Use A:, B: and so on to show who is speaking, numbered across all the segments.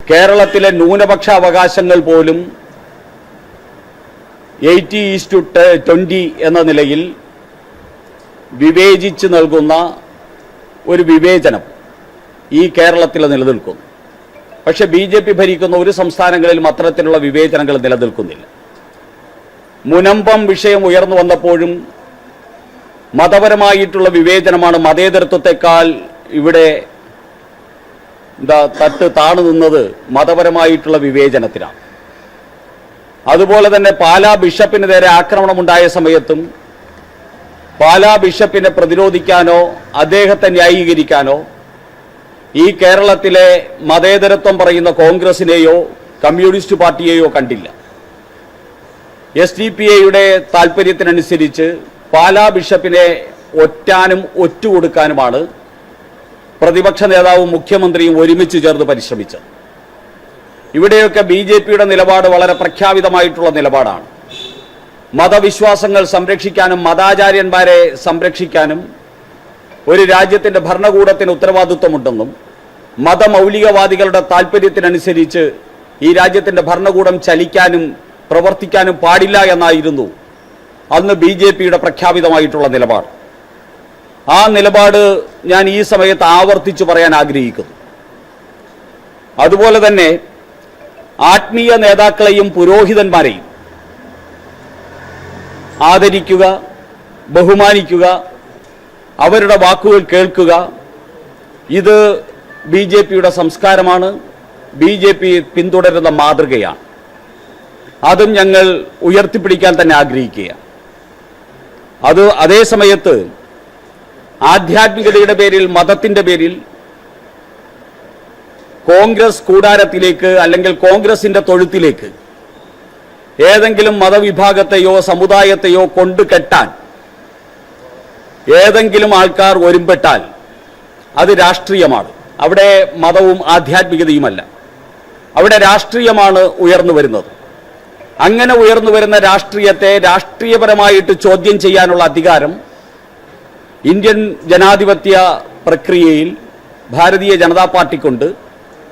A: കേരളത്തിലെ ന്യൂനപക്ഷ അവകാശങ്ങൾ പോലും 80:20 എന്ന നിലയിൽ വിവേചിച്ച് നൽകുന്ന ഒരു വിവേചനം ഈ കേരളത്തിൽ നിലനിൽക്കുന്നു. പക്ഷെ BJP ഭരിക്കുന്ന ഒരു സംസ്ഥാനങ്ങളിലും അത്തരത്തിലുള്ള വിവേചനങ്ങൾ നിലനിൽക്കുന്നില്ല. മുനമ്പം വിഷയം ഉയർന്നു വന്നപ്പോഴും മതപരമായിട്ടുള്ള വിവേചനമാണ്. മതേതരത്വത്തെക്കാൾ ഇവിടെ തട്ട് താണു നിന്നത് മതപരമായിട്ടുള്ള വിവേചനത്തിനാണ്. അതുപോലെ തന്നെ പാലാ ബിഷപ്പിന് നേരെ ആക്രമണമുണ്ടായ സമയത്തും പാലാ ബിഷപ്പിനെ പ്രതിരോധിക്കാനോ അദ്ദേഹത്തെ ന്യായീകരിക്കാനോ ഈ കേരളത്തിലെ മതേതരത്വം പറയുന്ന കോൺഗ്രസിനെയോ കമ്മ്യൂണിസ്റ്റ് പാർട്ടിയെയോ കണ്ടില്ല. SDPIയുടെ താല്പര്യത്തിനനുസരിച്ച് പാലാ ബിഷപ്പിനെ ഒറ്റാനും ഒറ്റുകൊടുക്കാനുമാണ് പ്രതിപക്ഷ നേതാവും മുഖ്യമന്ത്രിയും ഒരുമിച്ച് ചേർന്ന് പരിശ്രമിച്ചത്. ഇവിടെയൊക്കെ BJPയുടെ നിലപാട് വളരെ പ്രഖ്യാപിതമായിട്ടുള്ള നിലപാടാണ്. മതവിശ്വാസങ്ങൾ സംരക്ഷിക്കാനും മതാചാര്യന്മാരെ സംരക്ഷിക്കാനും ഒരു രാജ്യത്തിൻ്റെ ഭരണകൂടത്തിന് ഉത്തരവാദിത്വമുണ്ടെന്നും മതമൗലികവാദികളുടെ താല്പര്യത്തിനനുസരിച്ച് ഈ രാജ്യത്തിൻ്റെ ഭരണകൂടം ചലിക്കാനും പ്രവർത്തിക്കാനും പാടില്ല എന്നായിരുന്നു അന്ന് BJPയുടെ പ്രഖ്യാപിതമായിട്ടുള്ള നിലപാട്. ആ നിലപാട് ഞാൻ ഈ സമയത്ത് ആവർത്തിച്ചു പറയാൻ ആഗ്രഹിക്കുന്നു. അതുപോലെ തന്നെ ആത്മീയ നേതാക്കളെയും പുരോഹിതന്മാരെയും ആദരിക്കുക, ബഹുമാനിക്കുക, അവരുടെ വാക്കുകൾ കേൾക്കുക, ഇത് BJPയുടെ സംസ്കാരമാണ്, BJP പിന്തുടരുന്ന മാതൃകയാണ്. അതും ഞങ്ങൾ ഉയർത്തിപ്പിടിക്കാൻ തന്നെ ആഗ്രഹിക്കുക. അതേ സമയത്ത് ആധ്യാത്മികതയുടെ പേരിൽ, മതത്തിൻ്റെ പേരിൽ കോൺഗ്രസ് കൂടാരത്തിലേക്ക് അല്ലെങ്കിൽ കോൺഗ്രസിൻ്റെ തൊഴുത്തിലേക്ക് ഏതെങ്കിലും മതവിഭാഗത്തെയോ സമുദായത്തെയോ കൊണ്ടുകെട്ടാൻ ഏതെങ്കിലും ആൾക്കാർ ഒരുമ്പെട്ടാൽ അത് രാഷ്ട്രീയമാണ്. അവിടെ മതവും ആധ്യാത്മികതയുമല്ല, അവിടെ രാഷ്ട്രീയമാണ് ഉയർന്നു വരുന്നത്. അങ്ങനെ ഉയർന്നു വരുന്ന രാഷ്ട്രീയത്തെ രാഷ്ട്രീയപരമായിട്ട് ചോദ്യം ചെയ്യാനുള്ള അധികാരം ഇന്ത്യൻ ജനാധിപത്യ പ്രക്രിയയിൽ ഭാരതീയ ജനതാ പാർട്ടിക്കുണ്ട്.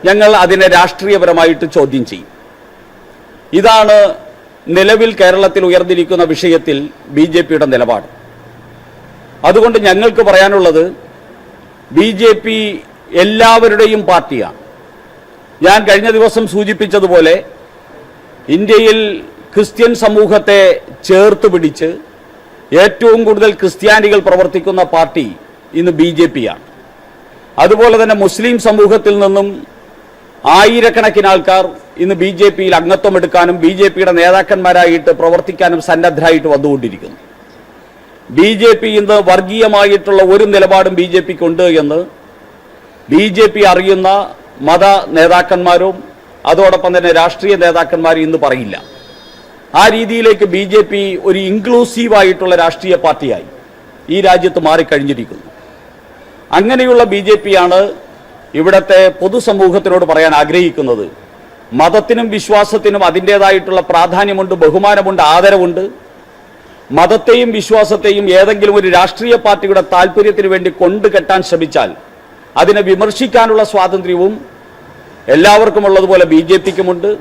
A: ഞങ്ങൾ അതിനെ രാഷ്ട്രീയപരമായിട്ട് ചോദ്യം ചെയ്യും. ഇതാണ് നിലവിൽ കേരളത്തിൽ ഉയർന്നിരിക്കുന്ന വിഷയത്തിൽ BJPയുടെ നിലപാട്. അതുകൊണ്ട് ഞങ്ങൾക്ക് പറയാനുള്ളത്, BJP എല്ലാവരുടെയും പാർട്ടിയാണ്. ഞാൻ കഴിഞ്ഞ ദിവസം സൂചിപ്പിച്ചതുപോലെ ഇന്ത്യയിൽ ക്രിസ്ത്യൻ സമൂഹത്തെ ചേർത്ത് പിടിച്ച് ഏറ്റവും കൂടുതൽ ക്രിസ്ത്യാനികൾ പ്രവർത്തിക്കുന്ന പാർട്ടി ഇന്ന് BJPയാണ്. അതുപോലെ തന്നെ മുസ്ലിം സമൂഹത്തിൽ നിന്നും ആയിരക്കണക്കിന് ആൾക്കാർ ഇന്ന് BJPയിൽ അംഗത്വം എടുക്കാനും BJPയുടെ നേതാക്കന്മാരായിട്ട് പ്രവർത്തിക്കാനും സന്നദ്ധരായിട്ട് വന്നുകൊണ്ടിരിക്കുന്നു. BJP ഇന്ന് വർഗീയമായിട്ടുള്ള ഒരു നിലപാടും BJPക്കുണ്ട് എന്ന് BJP അറിയുന്ന മത നേതാക്കന്മാരും അതോടൊപ്പം തന്നെ രാഷ്ട്രീയ നേതാക്കന്മാരും ഇന്ന് പറയില്ല. ആ രീതിയിലേക്ക് BJP ഒരു ഇൻക്ലൂസീവായിട്ടുള്ള രാഷ്ട്രീയ പാർട്ടിയായി ഈ രാജ്യത്ത് മാറിക്കഴിഞ്ഞിരിക്കുന്നു. അങ്ങനെയുള്ള BJPയാണ് ഇവിടുത്തെ പൊതുസമൂഹത്തിനോട് പറയാൻ ആഗ്രഹിക്കുന്നത്. മതത്തിനും വിശ്വാസത്തിനും അതിൻ്റേതായിട്ടുള്ള പ്രാധാന്യമുണ്ട്, ബഹുമാനമുണ്ട്, ആദരവുണ്ട്. മതത്തെയും വിശ്വാസത്തെയും ഏതെങ്കിലും ഒരു രാഷ്ട്രീയ പാർട്ടിയുടെ താല്പര്യത്തിന് വേണ്ടി കൊണ്ടുകെട്ടാൻ ശ്രമിച്ചാൽ അതിനെ വിമർശിക്കാനുള്ള സ്വാതന്ത്ര്യവും എല്ലാവർക്കും ഉള്ളതുപോലെ BJPക്കുമുണ്ട്.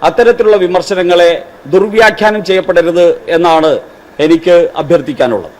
A: അത്തരത്തിലുള്ള വിമർശനങ്ങളെ ദുർവ്യാഖ്യാനം ചെയ്യപ്പെടരുത് എന്നാണ് എനിക്ക് അഭ്യർത്ഥിക്കാനുള്ളത്.